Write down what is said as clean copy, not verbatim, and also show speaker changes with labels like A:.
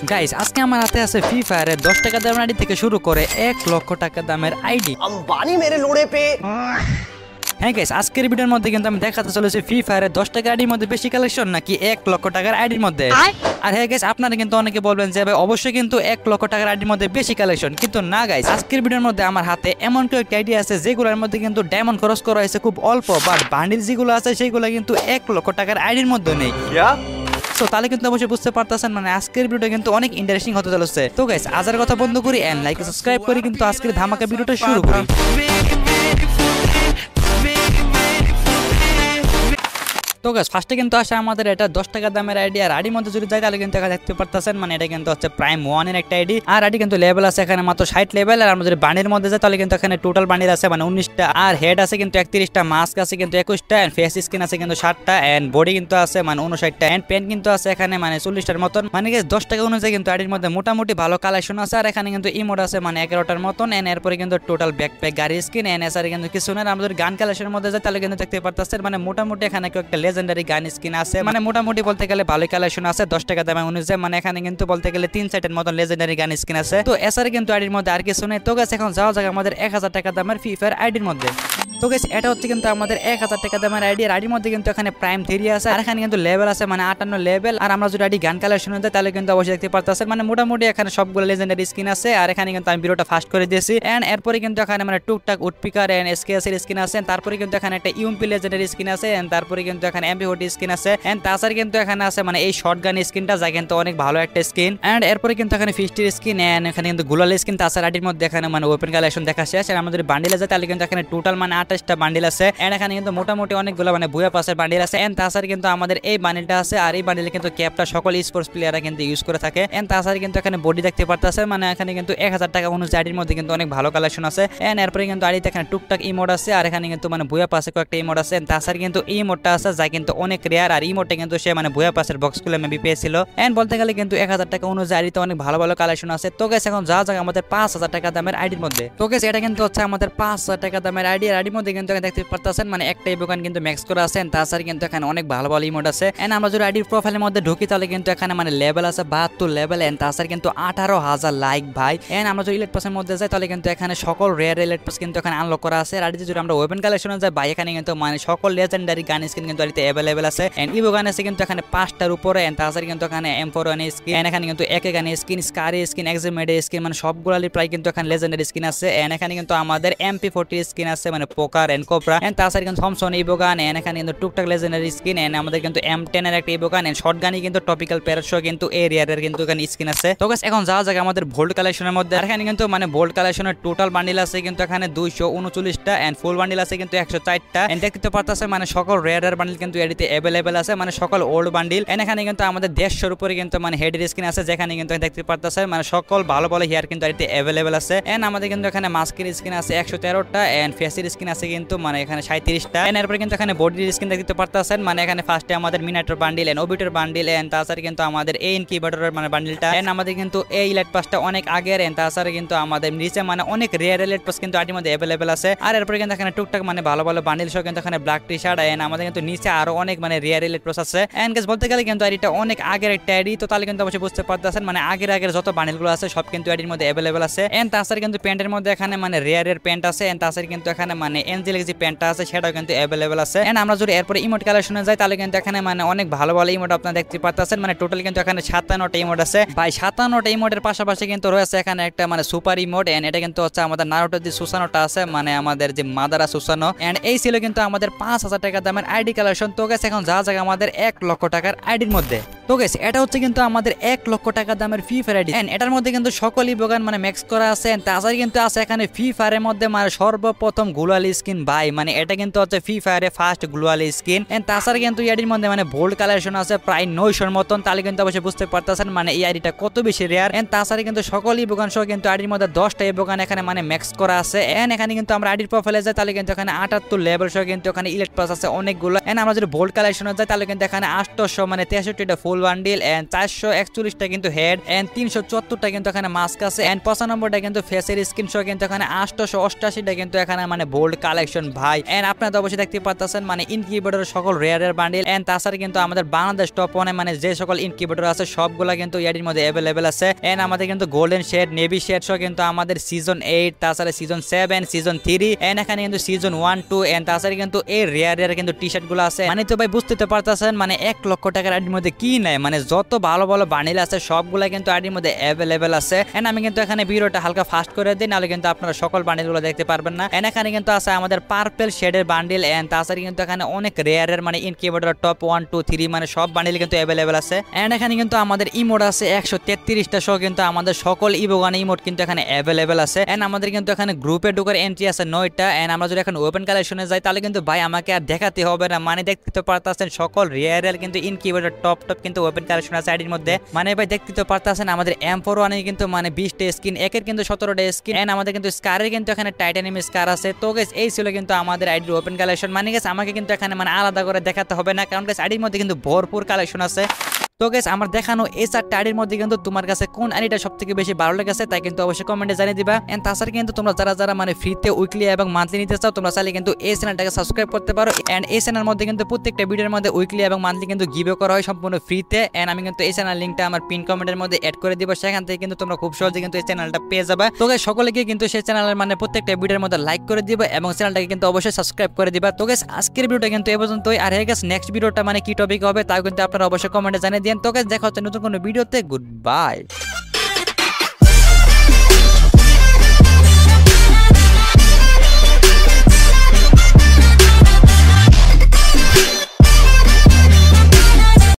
A: Guys আজকে আমার হাতে আছে ফ্রি ফায়ারের 10 টাকা দামের আইডি থেকে শুরু করে 1 লক্ষ টাকা দামের আইডি।
B: अंबानी मेरे लोड़े पे।
A: হ্যাঁ গাইস আজকের ভিডিওর মধ্যে কিন্তু আমি দেখাতে চলেছি ফ্রি ফায়ারের 10 টাকা আইডির মধ্যে বেশি কালেকশন নাকি 1 লক্ষ টাকার আইডির মধ্যে। আর হ্যাঁ গাইস আপনারা কিন্তু অনেকে বলবেন যে ভাই অবশ্যই কিন্তু 1 লক্ষ টাকার আইডির মধ্যে বেশি কালেকশন, কিন্তু না গাইস আজকের ভিডিওর মধ্যে আমার হাতে এমন কয়েকটা আইডি আছে যেগুলোর মধ্যে কিন্তু ডায়মন্ড খরচ করা হয়েছে খুব অল্প, বাট বান্ডিল যেগুলো আছে সেগুলো কিন্তু 1 লক্ষ টাকার আইডির মধ্যে নেই। সো তাহলে কিন্তু অবশ্যই বুঝতে পারতেছেন মানে আজকের ভিডিওটা কিন্তু অনেক ইন্টারেস্টিং হতে চলেছে। তো গাইস আজার কথা বন্ধ করি এন্ড লাইক সাবস্ক্রাইব করি কিন্তু আজকের ধামাকা ভিডিওটা শুরু করি। তো গাইস ফার্স্টে কিন্তু আসে আমাদের এটা 10 টাকা দামের আইডি। আর আইডির মধ্যে যদি যাই তাহলে কিন্তু এখানে দেখতে পারতেছেন মানে এটা কিন্তু হচ্ছে প্রাইম 1 এর একটা আইডি। আর আইডি কিন্তু লেভেল আছে এখানে মাত্র 60 লেভেল। আর আমরা যদি বান্ডিলের মধ্যে যাই তাহলে কিন্তু এখানে টোটাল বান্ডিল আছে মানে 19টা। আর হেড আছে কিন্তু 31টা, মাস্ক আছে কিন্তু 21টা, এন্ড ফেস স্কিন আছে কিন্তু 60টা, এন্ড বডি কিন্তু আছে মানে 59টা, এন্ড পেন কিন্তু আছে এখানে মানে 40টার মতন। মানে গাইস 10 টাকা অনুযায়ী কিন্তু আইডির মধ্যে মোটামুটি ভালো কালেকশন আছে। আর এখানে কিন্তু ইমোট আছে মানে 11টার মতন, এন্ড এরপরে কিন্তু টোটাল ব্যাকপ্যাক গাড়ি স্কিন এন্ড এসআর কিন্তু কিছু না। আমরা যদি গান কালেকশনের মধ্যে যাই তাহলে কিন্তু দেখতে পারতেছেন মানে মোটামুটি এখানে একটা লেজেন্ডারি গান স্কিন আছে মানে মোটামুটি বলতে গেলে ভালোই কালেকশন আছে 10 টাকা দামে অনুযায়ী। মানে এখানে কিন্তু বলতে গেলে 3 সেটের মতন লেজেন্ডারি গান স্কিন আছে। তো এসআর কিন্তু আইডির মধ্যে আর কিছু নেই। তো গাইস এখন যাওয়া যাক আমাদের 1000 টাকা দামের ফ্রি ফায়ার আইডির মধ্যে। তো গাইস এটা হচ্ছে কিন্তু আমাদের 1000 টাকা দামের আইডি। আর আইডির মধ্যে কিন্তু এখানে প্রাইম 3 আছে। আর এখানে কিন্তু লেভেল আছে মানে 58 লেভেল। আর আমরা যদি আইডি গান কালেকশন দেই তাহলে কিন্তু অবশ্যই দেখতে পারতেছেন মানে মোটামুটি এখানে সবগুলো লেজেন্ডারি স্কিন আছে। আর এখানে কিন্তু আমি ভিডিওটা ফাস্ট করে দিয়েছি। এন্ড এরপরে কিন্তু এখানে মানে টুকটাক উডপিকার এন্ড এসকেএস এর স্কিন আছে। তারপরে কিন্তু এখানে একটা ইউএমপি লেজেন্ডারি স্কিন আছে। এন্ড তারপরে কিন্তু এখানে এমপি40 স্কিন আছে। এন্ড তাছাড়া কিন্তু এখানে আছে মানে এই শটগান স্কিনটা যা কিন্তু অনেক ভালো একটা স্কিন। এন্ড এরপরে কিন্তু এখানে ফিস্টির স্কিন এন্ড এখানে কিন্তু গুলাল স্কিন। তাছাড়া আইডির মধ্যে এখানে মানে ওপেন কালেকশন দেখা শেষ। আর আমরা যদি বান্ডিলে যাই তাহলে কিন্তু এখানে টোটাল মানে 28টা বান্ডিল আছে। এন্ড এখানে কিন্তু মোটামুটি অনেকগুলো মানে বুয়া পাসের বান্ডিল আছে। এন্ড তাছাড়া কিন্তু আমাদের এই বান্ডিলটা আছে। আর এই বান্ডিলে কিন্তু ক্যাপটা সকল স্পোর্টস প্লেয়াররা কিন্তু ইউজ করে থাকে। এন্ড তাছাড়া কিন্তু এখানে বডি দেখতে পারতেছে মানে এখানে কিন্তু 1000 টাকা অনুযায়ী আইডির মধ্যে কিন্তু অনেক ভালো কালেকশন আছে। এন্ড এরপরে কিন্তু আইডিতে এখানে টুকটাক ইমোট আছে। আর এখানে কিন্তু মানে বুয়া পাসে কয়েকটা ইমোট আছে। তাছাড়া কিন্তু এই ইমোটটা আছে যা কিন্তু অনেক রেয়ার। আর ইমোটটা কিন্তু সে মানে বুয়া পাসের বক্সগুলো মেবি পেয়েছিল। এন্ড বলতে গেলে কিন্তু 1000 টাকা অনুযায়ী আইডিতে অনেক ভালো ভালো কালেকশন আছে। তো গাইস এখন যা যাক আমাদের 5000 টাকা দামের আইডির মধ্যে। তো গাইস এটা কিন্তু হচ্ছে আমাদের 5000 টাকা দামের আইডি। আর আইডির মধ্যে কিন্তু দেখতে পারতেছেন মানে একটা ইমোট কিন্তু ম্যাক্স করা আছে। তাছাড়া কিন্তু এখানে অনেক ভালো ভালো ইমোট আছে। এন্ড আমরা যদি আইডির প্রোফাইলের মধ্যে ঢুকি তাহলে কিন্তু এখানে মানে লেভেল আছে 72 লেভেল। এন্ড তাছাড়া কিন্তু 18000 লাইক ভাই। এন্ড আমরা যদি ইলেট পাসের মধ্যে যাই তাহলে কিন্তু এখানে সকল রেয়ার ইলেট পাস কিন্তু এখানে আনলক করা আছে। আর আইডিতে যদি আমরা ওপেন কালেকশনে যাই ভাই এখানে কিন্তু মানে সকল লেজেন্ডারি গান স্কিন কিন্তু আইডিতে अवेलेबल আছে। এন্ড ইভো গান আছে কিন্তু এখানে 5টার উপরে। এন্ড তাছাড়া কিন্তু এখানে M41 স্কিন, এন্ড এখানে কিন্তু একে গান স্কিন, স্কারি স্কিন, এক্সিমেড স্কিন মানে সবগুলাই প্রায় কিন্তু এখানে লেজেন্ডারি স্কিন আছে। এন্ড এখানে কিন্তু আমাদের MP40 স্কিন আছে মানে পোকার এন্ড কোবরা। এন্ড তাছাড়া কিন্তু থমসন ইভো গান। এন্ড এখানে কিন্তু টুকটাক লেজেন্ডারি স্কিন। এন্ড আমাদের কিন্তু M10 এর একটা ইভো গান। এন্ড শটগানই কিন্তু টপিক্যাল প্যারাশো কিন্তু এরিয়ার কিন্তু এখানে স্কিন আছে। তো গাইস এখন যাওয়া যাক আমাদের ভোল্ট কালেকশনের মধ্যে। আর এখানে কিন্তু মানে ভোল্ট কালেকশনের টোটাল বান্ডিল আছে কিন্তু এখানে 239টা। এন্ড ফুল বান্ডিল আছে কিন্তু 104টা। এন্ড দেখতে পারতেছেন মানে সকল রেয়ার বান্ডিল কিন্তু এডিতে अवेलेबल আছে মানে সকল ওল্ড বান্ডিল। এন্ড এখানে কিন্তু আমাদের 150 উপরে কিন্তু মানে হেডের স্কিন আছে যেখানে কিন্তু দেখতে পারতেছেন মানে সকল ভালো ভালো হেয়ার কিন্তু এডিতে अवेलेबल আছে। এন্ড আমাদের কিন্তু এখানে মাস্কের স্কিন আছে 113টা। এন্ড ফেসের স্কিন আছে কিন্তু মানে এখানে 37টা। এন্ড এরপরে কিন্তু এখানে বডির স্কিন দেখতে পারতেছেন মানে এখানে ফার্স্টে আমাদের মিনাটোর বান্ডিল এন্ড ওবিটর বান্ডিল। এন্ড তাছাড়া কিন্তু আমাদের এই ইনকিউবেটরের মানে বান্ডিলটা। এন্ড আমাদের কিন্তু এই ইলাইট পাসটা অনেক আগের। এন্ড তাছাড়া কিন্তু আমাদের নিচে মানে অনেক রেয়ার ইলাইট পাস কিন্তু আইডির মধ্যে अवेलेबल আছে। আর এরপরে কিন্তু এখানে টুকটাক মানে ভালো ভালো বান্ডিল সহ কিন্তু এখানে ব্ল্যাক টি শার্ট। এন্ড আমাদের কিন্তু নিচে আরো অনেক মানে রেয়ার ইলাইট পাস আছে। এন্ড গাইস বলতে গেলে কিন্তু আইডিটা অনেক আগের একটা আইডি। তো তাহলে কিন্তু অবশ্যই বুঝতে পারতেছেন মানে আগের যত বান্ডিলগুলো আছে সব কিন্তু আইডির মধ্যে अवेलेबल আছে। এন্ড তাছাড়া কিন্তু প্যান্টের মধ্যে এখানে মানে রেয়ারের প্যান্ট আছে। এন্ড তাছাড়া কিন্তু এখানে মানে এনজেলিক যে প্যান্টটা আছে সেটাও কিন্তু अवेलेबल আছে। এন্ড আমরা যদি এরপরে ইমোট কালেকশনে যাই তাহলে কিন্তু এখানে মানে অনেক ভালো ভালো ইমোট আপনারা দেখতে পারতেছেন মানে টোটাল কিন্তু এখানে 57টা ইমোট আছে ভাই। 57টা ইমোটের পাশাপাশি কিন্তু রয়েছে এখানে একটা মানে সুপার ইমোট। এন্ড এটা কিন্তু হচ্ছে আমাদের নারুটোর যে সুসানোটা আছে মানে আমাদের যে মাদারা সুসানো। এন্ড এই ছিল কিন্তু আমাদের 5000 টাকা দামের আইডি কালেকশন। তো গাইস এখন যা যাক আমাদের 1 লক্ষ টাকার আইডির মধ্যে। তো গাইস এটা হচ্ছে কিন্তু আমাদের 1 লক্ষ টাকা দামের ফ্রি ফায়ার আইডি। এন্ড এটার মধ্যে কিন্তু সকলই বোগান মানে ম্যাক্স করা আছে। এন্ড তাছাড়া কিন্তু আছে এখানে ফ্রি ফায়ারের মধ্যে মানে সর্বপ্রথম গ্লোয়াল স্কিন ভাই মানে এটা কিন্তু হচ্ছে ফ্রি ফায়ারে ফার্স্ট গ্লোয়াল স্কিন। এন্ড তাছাড়া কিন্তু এই আইডির মধ্যে মানে বোল্ড কালেকশন আছে প্রায় 900-র মতন। তাহলে কিন্তু অবশ্যই বুঝতে পারতেছেন মানে এই আইডিটা কত বেশি রেয়ার। এন্ড তাছাড়া কিন্তু সকলই বোগান সহ কিন্তু আইডির মধ্যে 10টা বোগান এখানে মানে ম্যাক্স করা আছে। এন্ড এখানে কিন্তু আমরা আইডির প্রোফাইলে যাই তাহলে কিন্তু এখানে 78 লেভেল সহ কিন্তু এখানে ইলেক্ট পাস আছে অনেকগুলো। এন্ড আমরা যদি বোল্ড কালেকশনে যাই তাহলে কিন্তু এখানে 800 মানে 63টা ফুল ফুল বান্ডিল এন্ড 441টা কিন্তু হেড এন্ড 374টা কিন্তু এখানে মাস্ক আছে এন্ড 95টা কিন্তু ফেসের স্কিন সহ কিন্তু এখানে 888টা কিন্তু এখানে মানে বোল্ড কালেকশন ভাই এন্ড আপনারা তো অবশ্যই দেখতে পাচ্ছেন মানে ইনকিউবেটরের সকল রেয়ারের বান্ডিল এন্ড তাছাড়া কিন্তু আমাদের বাংলাদেশ টপ 1 মানে যে সকল ইনকিউবেটর আছে সবগুলা কিন্তু এর মধ্যে अवेलेबल আছে এন্ড আমাদের কিন্তু গোল্ডেন শেড নেভি শেড সহ কিন্তু আমাদের সিজন 8 তাছাড়া সিজন 7 সিজন 3 এন্ড এখানে কিন্তু সিজন 1 2 এন্ড তাছাড়া কিন্তু এই রেয়ারের কিন্তু টি-শার্ট গুলো আছে মানে তো ভাই বুঝতে পারতেছেন মানে 1 লক্ষ টাকার আইডির মধ্যে কি নাই মানে যত ভালো ভালো বান্ডিল আছে সবগুলা কিন্তু আইডির মধ্যে अवेलेबल আছে এন্ড আমি কিন্তু এখানে ভিডিওটা হালকা ফাস্ট করে দিই নালে কিন্তু আপনারা সকল বান্ডিলগুলো দেখতে পারবেন না এন্ড এখানে কিন্তু আছে আমাদের পার্পল শেডের বান্ডিল এন্ড তাছাড়া কিন্তু এখানে অনেক রেয়ারের মানে ইনকিউবেটর টপ 1 2 3 মানে সব বান্ডিল কিন্তু अवेलेबल আছে এন্ড এখানে কিন্তু আমাদের ইমোট আছে 133টা সহ কিন্তু আমাদের সকল ইভোগান ইমোট কিন্তু এখানে अवेलेबल আছে এন্ড আমাদের কিন্তু এখানে গ্রুপে ঢোকার এন্ট্রি আছে 9টা এন্ড আমরা যদি এখন ওপেন কালেকশনে যাই তাহলে কিন্তু ভাই আমাকে আর দেখাতে হবে না মানে দেখতে তো পারতাছেন সকল রেয়ারের কিন্তু ইনকিউবেটর টপ কিন্তু ওপেন কালেকশন আছে আইডির মধ্যে মানে ভাই দেখতে তো পারতাছেন আমাদের M41 এ কিন্তু মানে 20টা স্কিন একের কিন্তু 17টা স্কিন এন্ড আমাদের কিন্তু স্কারের কিন্তু এখানে টাইটানিয়াম স্কার আছে তো গাইস এই ছিল কিন্তু আমাদের আইডির ওপেন কালেকশন মানে গাইস আমাকে কিন্তু এখানে মানে আলাদা করে দেখাতে হবে না কারণ গাইস আইডির মধ্যে কিন্তু ভরপুর কালেকশন আছে তো গাইস আমার দেখানো এই 4টা আইডির মধ্যে কিন্তু তোমার কাছে কোন আইডিটা সবথেকে বেশি ভালো লেগেছে তাই কিন্তু অবশ্যই কমেন্টে জানিয়ে দিবা এন্ড তাছাড়া কিন্তু তোমরা যারা মানে ফ্রিতে উইকলি এবং মান্থলি নিতে চাও তোমরা চাইলে কিন্তু এই চ্যানেলটাকে সাবস্ক্রাইব করতে পারো এন্ড এই চ্যানেলের মধ্যে কিন্তু প্রত্যেকটা ভিডিওর মধ্যে উইকলি এবং মান্থলি কিন্তু গিভও করা হয় সম্পূর্ণ ফ্রিতে এন্ড আমি কিন্তু এই চ্যানেল লিংকটা আমার পিন কমেন্টের মধ্যে অ্যাড করে দিব সেখান থেকে কিন্তু তোমরা খুব সহজে কিন্তু এই চ্যানেলটা পেয়ে যাবে তো গাইস সকলেকে কিন্তু সেই চ্যানেলের মানে প্রত্যেকটা ভিডিওর মধ্যে লাইক করে দিবা এবং চ্যানেলটাকে কিন্তু অবশ্যই সাবস্ক্রাইব করে দিবা তো গাইস আজকের ভিডিওটা কিন্তু এই পর্যন্তই আর গাইস নেক্সট ভিডিওটা মানে কি টপিক হবে তাও কিন্তু আপনারা অবশ্যই কমেন্টে জানিয়ে দিন তো গাইস দেখা হচ্ছে নতুন কোনো ভিডিওতে গুড বাই।